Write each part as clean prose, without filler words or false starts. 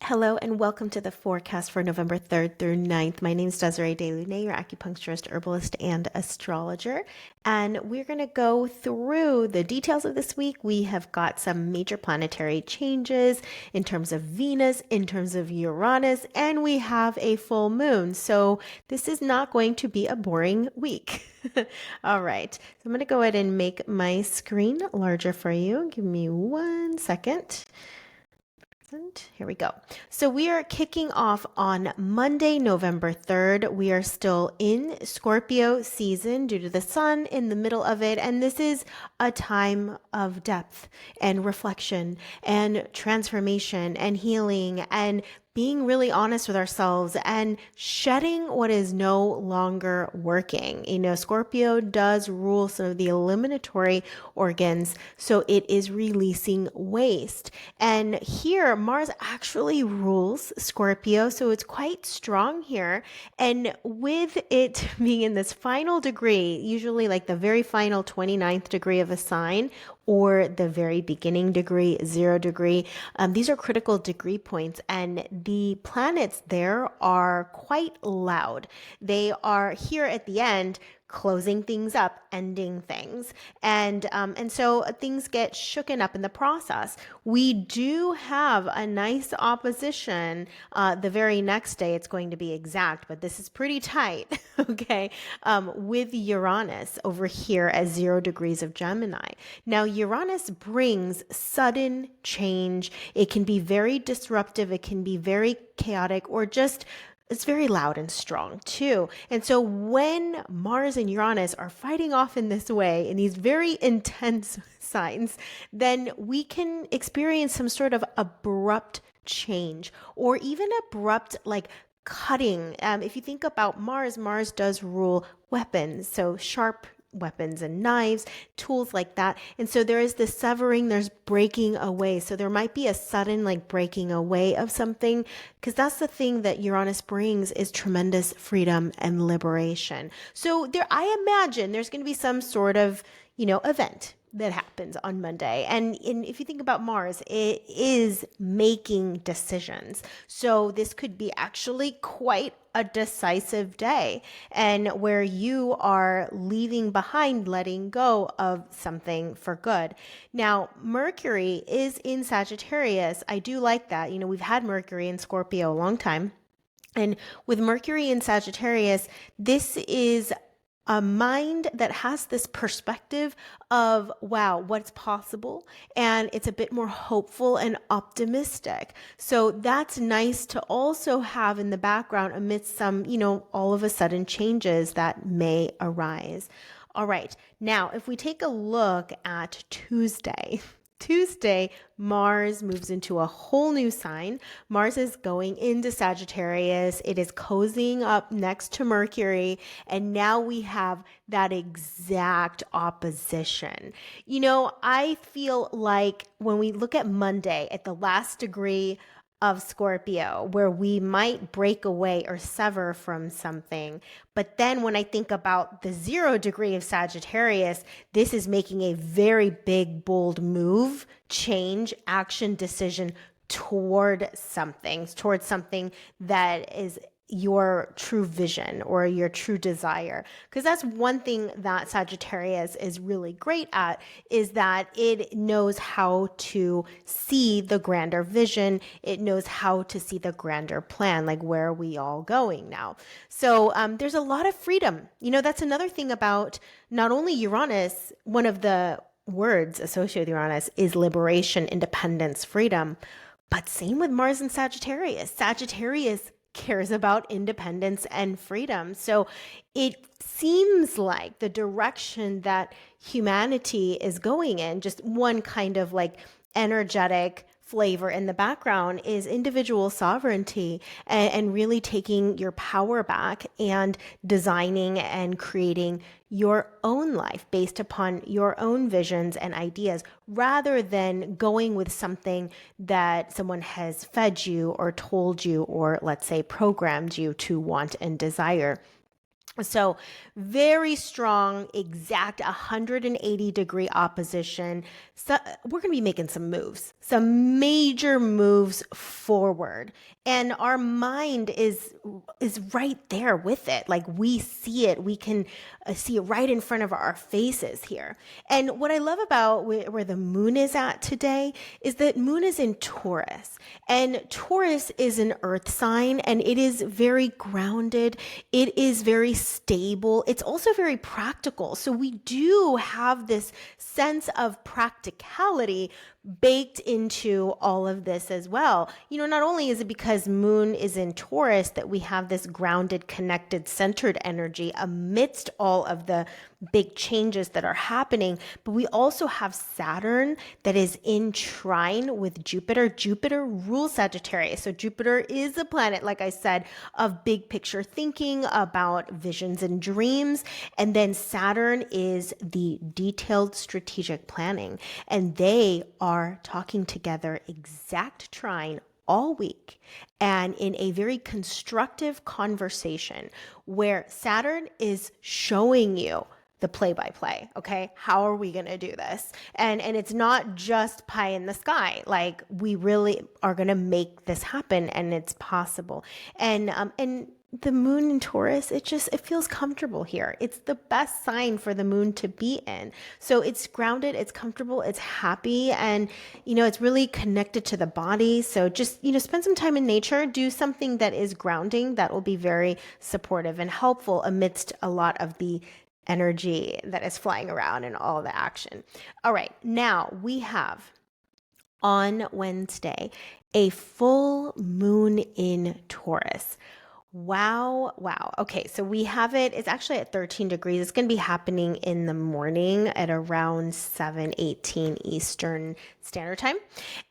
Hello and welcome to the forecast for November 3rd through 9th. My name is Desiree Lunae, your acupuncturist, herbalist, and astrologer. And we're going to go through the details of this week. We have got some major planetary changes in terms of Venus, in terms of Uranus, and we have a full moon. So this is not going to be a boring week. All right. So I'm going to go ahead and make my screen larger for you. Give me 1 second. Here we go. So we are kicking off on Monday, November 3rd. We are still in Scorpio season due to the sun in the middle of it. And this is a time of depth and reflection and transformation and healing and being really honest with ourselves and shedding what is no longer working. You know, Scorpio does rule some of the eliminatory organs, so it is releasing waste. And here, Mars actually rules Scorpio, so it's quite strong here. And with it being in this final degree, usually like the very final 29th degree of a sign, or the very beginning degree, 0 degree. These are critical degree points, and the planets there are quite loud. They are here at the end, closing things up, ending things. And so things get shooken up in the process. We do have a nice opposition the very next day. It's going to be exact, but this is pretty tight, okay, with Uranus over here at 0 degrees of Gemini. Now, Uranus brings sudden change. It can be very disruptive. It can be very chaotic, or just it's very loud and strong too. And so when Mars and Uranus are fighting off in this way, in these very intense signs, then we can experience some sort of abrupt change, or even abrupt, like, cutting. If you think about Mars, Mars does rule weapons, so sharp weapons and knives, tools like that. And so there is this severing, there's breaking away. So there might be a sudden like breaking away of something, because that's the thing that Uranus brings, is tremendous freedom and liberation. So there, I imagine there's going to be some sort of, event that happens on Monday. And if you think about Mars, it is making decisions. So this could be actually quite a decisive day, and where you are leaving behind, letting go of something for good. Now, Mercury is in Sagittarius. I do like that. We've had Mercury in Scorpio a long time. And with Mercury in Sagittarius, this is a mind that has this perspective of, wow, what's possible? And it's a bit more hopeful and optimistic. So that's nice to also have in the background amidst some, all of a sudden changes that may arise. All right. Now, if we take a look at Tuesday, Mars moves into a whole new sign. Mars is going into Sagittarius. It is cozying up next to Mercury. And now we have that exact opposition. I feel like when we look at Monday at the last degree of Scorpio, where we might break away or sever from something. But then when I think about the 0 degree of Sagittarius, this is making a very big, bold move, change, action, decision towards something that is your true vision or your true desire. Because that's one thing that Sagittarius is really great at, is that it knows how to see the grander vision. It knows how to see the grander plan, like where are we all going now. So there's a lot of freedom. That's another thing about not only Uranus. One of the words associated with Uranus is liberation, independence, freedom. But same with Mars and Sagittarius. Sagittarius cares about independence and freedom. So it seems like the direction that humanity is going in, just one kind of like energetic flavor in the background, is individual sovereignty and really taking your power back and designing and creating your own life based upon your own visions and ideas, rather than going with something that someone has fed you or told you, or let's say programmed you to want and desire. So very strong, exact 180-degree opposition. So we're going to be making some moves, some major moves forward. And our mind is right there with it. Like we see it. We can see it right in front of our faces here. And what I love about where the moon is at today is that moon is in Taurus. And Taurus is an earth sign, and it is very grounded. It is very stable. It's also very practical. So we do have this sense of practicality baked into all of this as well. You know, not only is it because moon is in Taurus that we have this grounded, connected, centered energy amidst all of the big changes that are happening, but we also have Saturn that is in trine with Jupiter. Jupiter rules Sagittarius. So Jupiter is a planet, like I said, of big picture thinking about visions and dreams. And then Saturn is the detailed strategic planning. And they are talking together exact trine all week and in a very constructive conversation where Saturn is showing you the play-by-play, okay? How are we going to do this? And it's not just pie in the sky. Like we really are going to make this happen, and it's possible. And the moon in Taurus, it feels comfortable here. It's the best sign for the moon to be in. So it's grounded, it's comfortable, it's happy, and it's really connected to the body. So just spend some time in nature, do something that is grounding. That will be very supportive and helpful amidst a lot of the energy that is flying around and all the action. All right, now we have on Wednesday a full moon in Taurus. Wow. Okay, so we have it. It's actually at 13 degrees. It's going to be happening in the morning at around 7:18 Eastern Standard Time.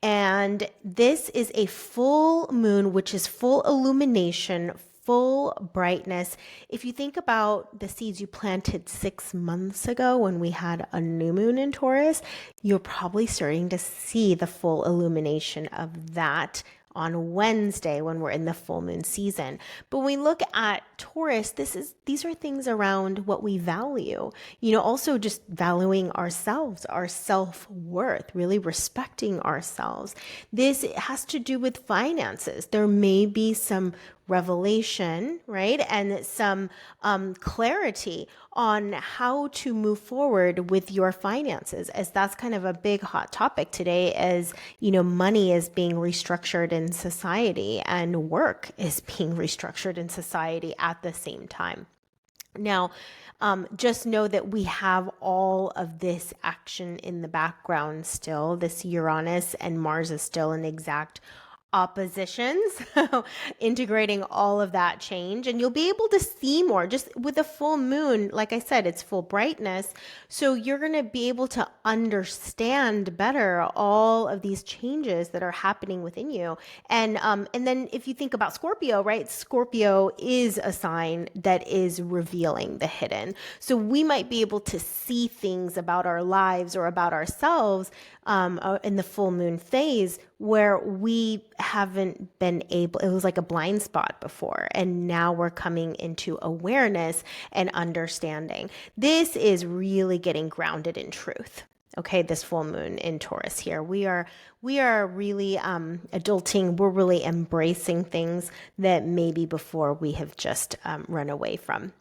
And this is a full moon, which is full illumination, full brightness. If you think about the seeds you planted 6 months ago when we had a new moon in Taurus, you're probably starting to see the full illumination of that on Wednesday when we're in the full moon season. But when we look at Taurus, these are things around what we value. Also just valuing ourselves, our self-worth, really respecting ourselves. This has to do with finances. There may be some revelation, right? And some clarity on how to move forward with your finances, as that's kind of a big hot topic today, as money is being restructured in society and work is being restructured in society at the same time. Now, just know that we have all of this action in the background still. This Uranus and Mars is still in exact oppositions, integrating all of that change. And you'll be able to see more just with a full moon. Like I said, it's full brightness. So you're going to be able to understand better all of these changes that are happening within you. And then if you think about Scorpio, right? Scorpio is a sign that is revealing the hidden. So we might be able to see things about our lives or about ourselves in the full moon phase where we haven't been able, it was like a blind spot before. And now we're coming into awareness and understanding. This is really getting grounded in truth. Okay, this full moon in Taurus here. We are really adulting. We're really embracing things that maybe before we have just run away from.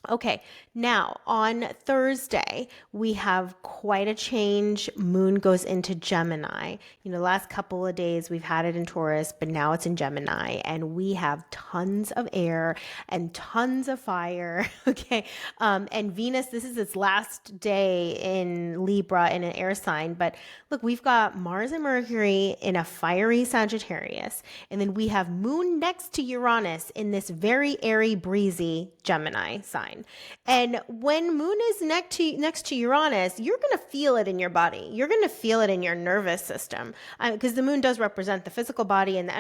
Okay, now on Thursday, we have quite a change. Moon goes into Gemini. The last couple of days we've had it in Taurus, but now it's in Gemini, and we have tons of air and tons of fire. Okay, and Venus, this is its last day in Libra in an air sign, but look, we've got Mars and Mercury in a fiery Sagittarius, and then we have Moon next to Uranus in this very airy, breezy Gemini sign. And when Moon is next to Uranus, you're going to feel it in your body. You're going to feel it in your nervous system, because the Moon does represent the physical body and the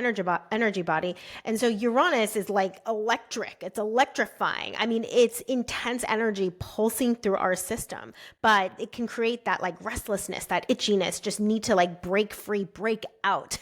energy body. And so Uranus is like electric. It's electrifying. I mean, it's intense energy pulsing through our system, but it can create that like restlessness, that itchiness, just need to like break free, break out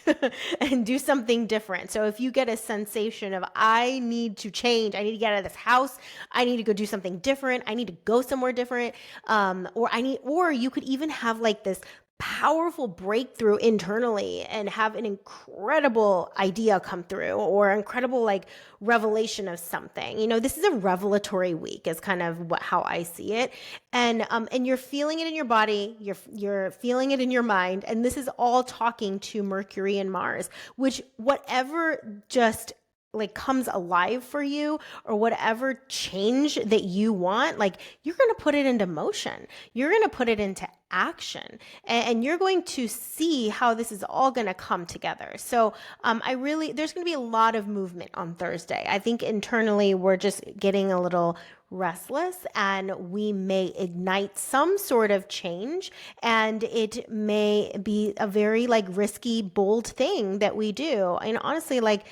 and do something different. So if you get a sensation of, I need to change, I need to get out of this house, I need to go do something different. I need to go somewhere different. Or you could even have like this powerful breakthrough internally and have an incredible idea come through, or incredible like revelation of something. This is a revelatory week is kind of how I see it. And you're feeling it in your body, you're feeling it in your mind, and this is all talking to Mercury and Mars, which whatever just like comes alive for you, or whatever change that you want, like you're going to put it into motion. You're going to put it into action, and you're going to see how this is all going to come together. So there's going to be a lot of movement on Thursday. I think internally we're just getting a little restless, and we may ignite some sort of change, and it may be a very like risky, bold thing that we do. And honestly, like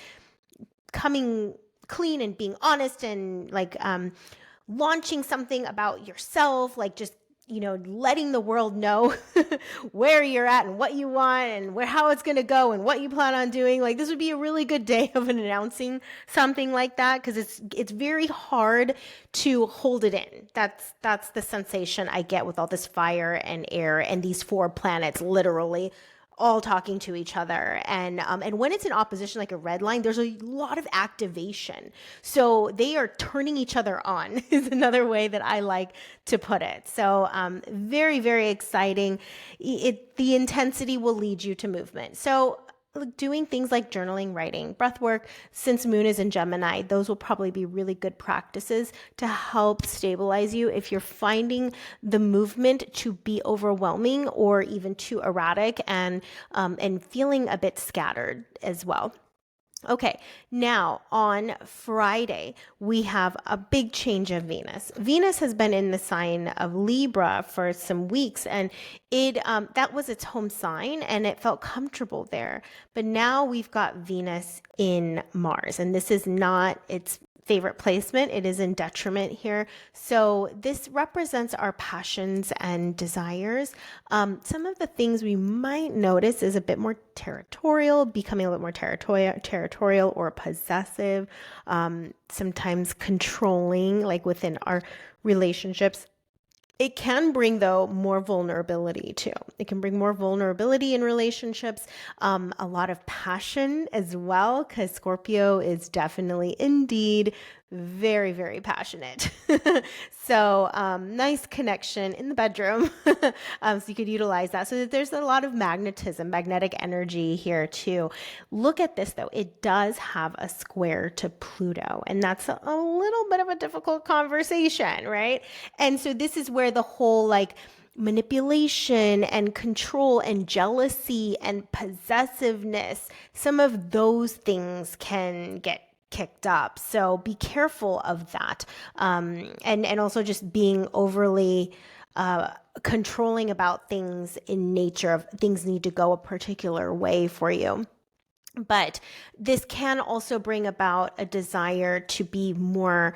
coming clean and being honest, and like launching something about yourself, like just letting the world know where you're at and what you want and how it's going to go and what you plan on doing. Like this would be a really good day of announcing something like that, because it's very hard to hold it in. That's the sensation I get with all this fire and air and these 4 planets literally all talking to each other. And when it's in opposition, like a red line, there's a lot of activation. So they are turning each other on is another way that I like to put it. So very, very exciting. The intensity will lead you to movement. So doing things like journaling, writing, breath work, since moon is in Gemini, those will probably be really good practices to help stabilize you if you're finding the movement to be overwhelming or even too erratic, and feeling a bit scattered as well. Okay, now on Friday, we have a big change of Venus. Venus has been in the sign of Libra for some weeks, and that was its home sign, and it felt comfortable there. But now we've got Venus in Mars, and this is not its favorite placement. It is in detriment here. So this represents our passions and desires. Some of the things we might notice is a bit more territorial, becoming a little more territorial or possessive, sometimes controlling, like within our relationships. It can bring, though, more vulnerability too. It can bring more vulnerability in relationships, a lot of passion as well, because Scorpio is definitely indeed very, very passionate. So nice connection in the bedroom. So you could utilize that. So there's a lot of magnetic energy here too. Look at this though. It does have a square to Pluto, and that's a little bit of a difficult conversation, right? And so this is where the whole like manipulation and control and jealousy and possessiveness, some of those things can get kicked up. So be careful of that. And also just being overly controlling about things in nature, of things need to go a particular way for you. But this can also bring about a desire to be more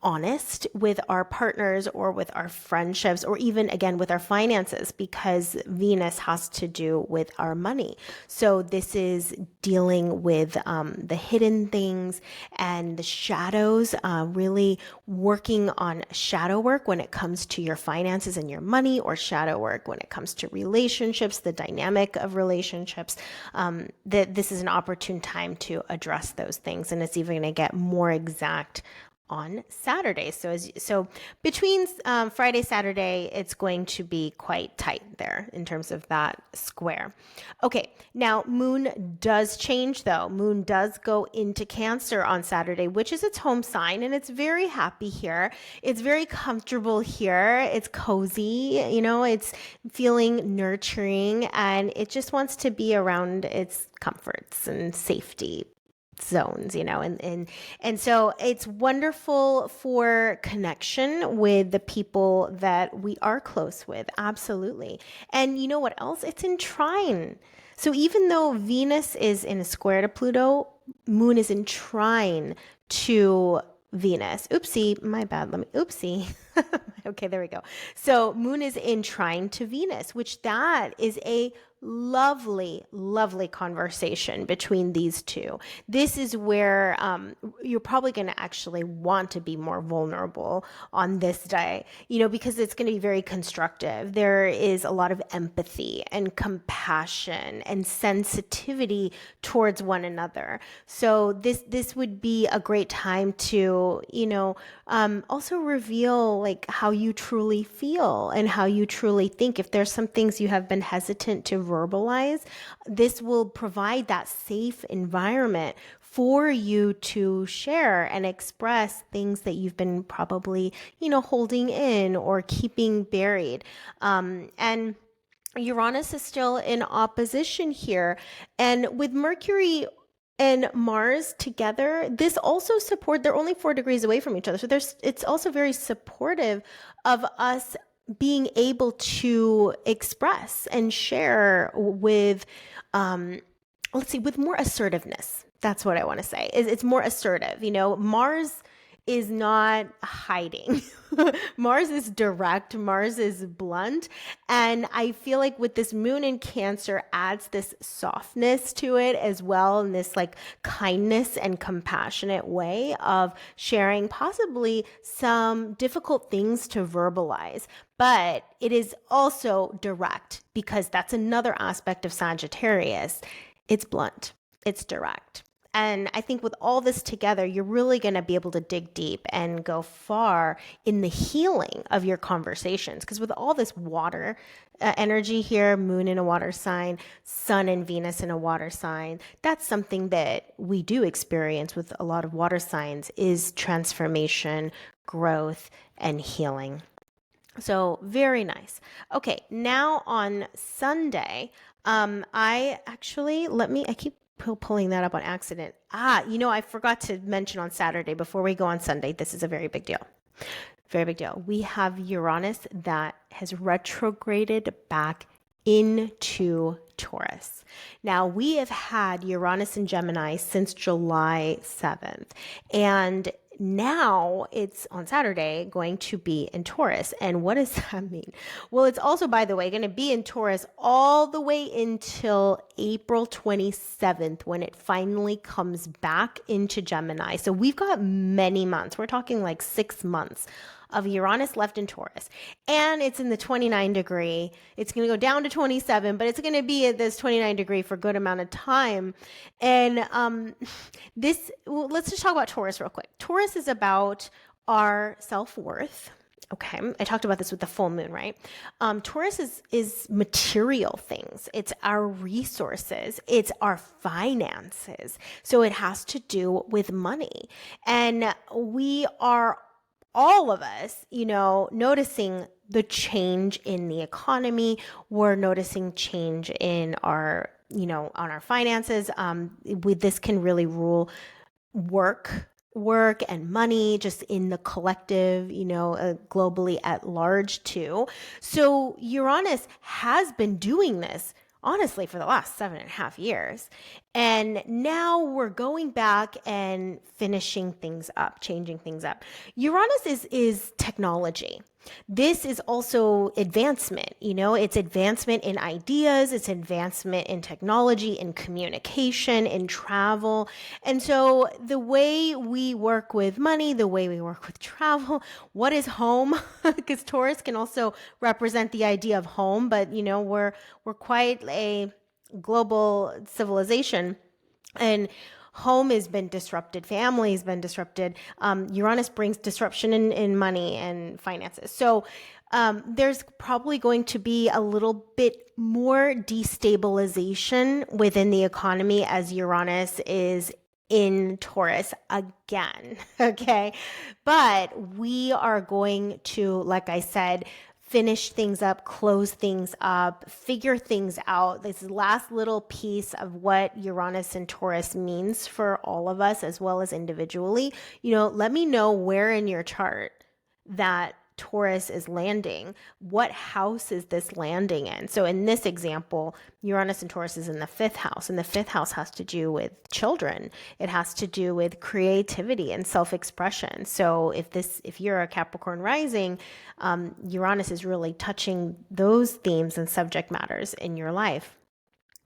honest with our partners or with our friendships, or even again with our finances, because Venus has to do with our money. So this is dealing with the hidden things and the shadows, really working on shadow work when it comes to your finances and your money, or shadow work when it comes to relationships, the dynamic of relationships. That this is an opportune time to address those things, and it's even going to get more exact on Saturday. So between Friday, Saturday, it's going to be quite tight there in terms of that square. Okay, now moon does change though. Moon does go into Cancer on Saturday, which is its home sign, and it's very happy here. It's very comfortable here. It's cozy, it's feeling nurturing, and it just wants to be around its comforts and safety zones, and so it's wonderful for connection with the people that we are close with. Absolutely. And you know what else? It's in trine. So even though Venus is in a square to Pluto, moon is in trine to Venus. Oopsie, my bad. Oopsie. Okay, there we go. So moon is in trine to Venus, which that is a lovely, lovely conversation between these two. This is where you're probably going to actually want to be more vulnerable on this day, because it's going to be very constructive. There is a lot of empathy and compassion and sensitivity towards one another. So this would be a great time to, also reveal like how you truly feel and how you truly think. If there's some things you have been hesitant to verbalize, this will provide that safe environment for you to share and express things that you've been probably, holding in or keeping buried. And Uranus is still in opposition here. And with Mercury and Mars together, this also they're only 4 degrees away from each other. So it's also very supportive of us being able to express and share with, with more assertiveness. That's what I want to say. It's more assertive. Mars is not hiding. Mars is direct. Mars is blunt. And I feel like with this moon in Cancer adds this softness to it as well, and this like kindness and compassionate way of sharing possibly some difficult things to verbalize. But it is also direct, because that's another aspect of Sagittarius. It's blunt. It's direct. And I think with all this together, you're really going to be able to dig deep and go far in the healing of your conversations. Because with all this water energy here, moon in a water sign, sun and Venus in a water sign, that's something that we do experience with a lot of water signs, is transformation, growth, and healing. So very nice. Okay, now on Sunday, I keep pulling that up on accident. I forgot to mention on Saturday, before we go on Sunday, this is a very big deal. Very big deal. We have Uranus that has retrograded back into Taurus. Now, we have had Uranus in Gemini since July 7th, and now it's on Saturday going to be in Taurus. And what does that mean? Well, it's also, by the way, going to be in Taurus all the way until April 27th, when it finally comes back into Gemini. So we've got many months. We're talking like 6 months of Uranus left in Taurus. And it's in the 29 degree. It's going to go down to 27, but it's going to be at this 29 degree for a good amount of time. And let's just talk about Taurus real quick. Taurus is about our self-worth. Okay, I talked about this with the full moon, right? Taurus is material things. It's our resources. It's our finances. So it has to do with money. And we are, all of us, noticing the change in the economy. We're noticing change in our, on our finances. This can really rule work and money, just in the collective, globally at large too. So Uranus has been doing this, honestly, for the last 7.5 years. And now we're going back and finishing things up, changing things up. Uranus is technology. This is also advancement, it's advancement in ideas, it's advancement in technology, in communication, in travel. And so the way we work with money, the way we work with travel, what is home? Because Taurus can also represent the idea of home, but we're quite a global civilization, and home has been disrupted, family has been disrupted. Uranus brings disruption in money and finances. So there's probably going to be a little bit more destabilization within the economy as Uranus is in Taurus again. Okay. But we are going to, like I said, finish things up, close things up, figure things out. This last little piece of what Uranus and Taurus means for all of us, as well as individually. Let me know where in your chart that Taurus is landing. What house is this landing in? So in this example, Uranus and Taurus is in the 5th house, and the 5th house has to do with children. It has to do with creativity and self-expression. So if you're a Capricorn rising, Uranus is really touching those themes and subject matters in your life.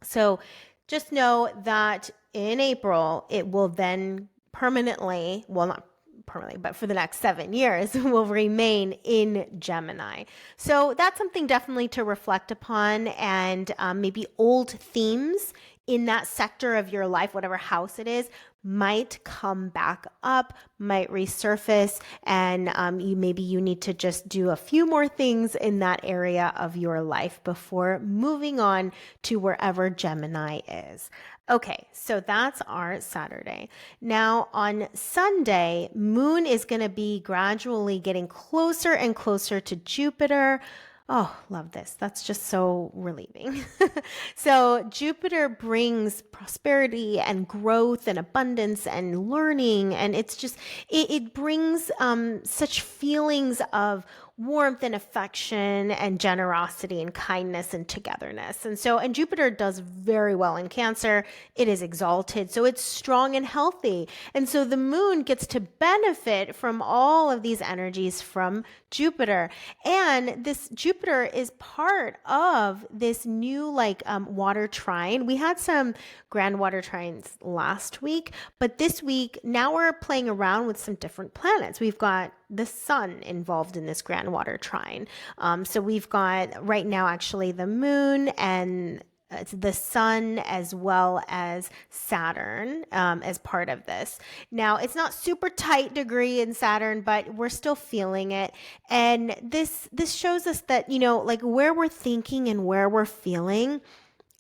So just know that in April, it will then permanently, well, not permanently, but for the next 7 years, will remain in Gemini. So that's something definitely to reflect upon, and maybe old themes in that sector of your life, whatever house it is, might come back up, might resurface, and maybe you need to just do a few more things in that area of your life before moving on to wherever Gemini is. Okay, so that's our Saturday. Now on Sunday, Moon is going to be gradually getting closer and closer to Jupiter. Oh, love this. That's just so relieving. So Jupiter brings prosperity and growth and abundance and learning. And it's just, it brings such feelings of warmth and affection and generosity and kindness and togetherness. And Jupiter does very well in Cancer. It is exalted, so it's strong and healthy. And so the moon gets to benefit from all of these energies from Jupiter. And this Jupiter is part of this new water trine. We had some grand water trines last week, but this week now we're playing around with some different planets. We've got the sun involved in this grand water trine. So we've got right now actually the moon and the sun as well as Saturn as part of this. Now, it's not super tight degree in Saturn, but we're still feeling it. And this shows us that, like where we're thinking and where we're feeling,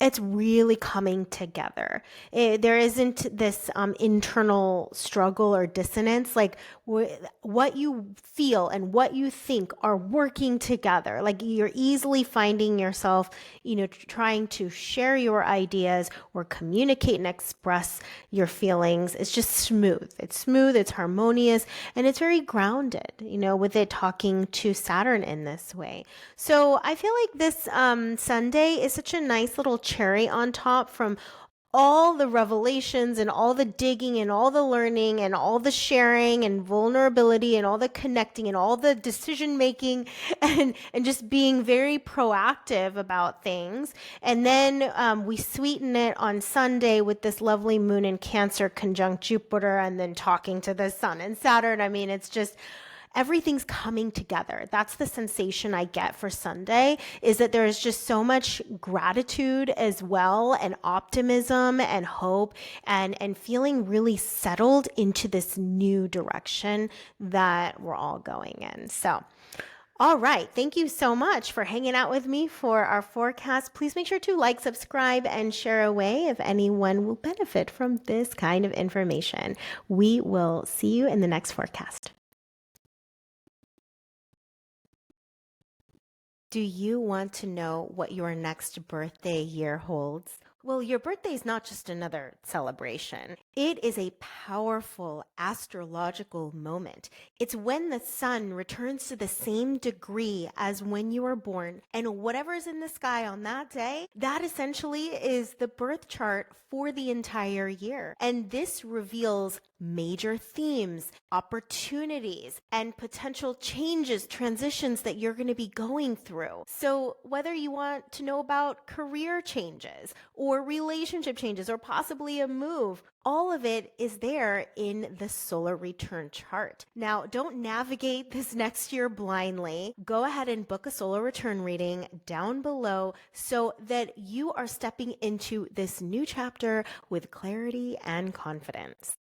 it's really coming together. There isn't this internal struggle or dissonance. Like what you feel and what you think are working together. Like you're easily finding yourself, trying to share your ideas or communicate and express your feelings. It's just smooth. It's smooth, it's harmonious, and it's very grounded, with it talking to Saturn in this way. So I feel like this Sunday is such a nice little cherry on top from all the revelations and all the digging and all the learning and all the sharing and vulnerability and all the connecting and all the decision making and just being very proactive about things. And then we sweeten it on Sunday with this lovely moon in Cancer conjunct Jupiter and then talking to the sun and Saturn. I mean, it's just everything's coming together. That's the sensation I get for Sunday, is that there is just so much gratitude as well, and optimism and hope, and feeling really settled into this new direction that we're all going in. So all right. Thank you so much for hanging out with me for our forecast. Please make sure to like, subscribe, and share away if anyone will benefit from this kind of information. We will see you in the next forecast. Do you want to know what your next birthday year holds? Well, your birthday is not just another celebration. It is a powerful astrological moment. It's when the sun returns to the same degree as when you were born, and whatever's in the sky on that day, that essentially is the birth chart for the entire year. And this reveals major themes, opportunities, and potential changes, transitions that you're going to be going through. So whether you want to know about career changes or relationship changes or possibly a move, all of it is there in the solar return chart. Now, don't navigate this next year blindly. Go ahead and book a solar return reading down below so that you are stepping into this new chapter with clarity and confidence.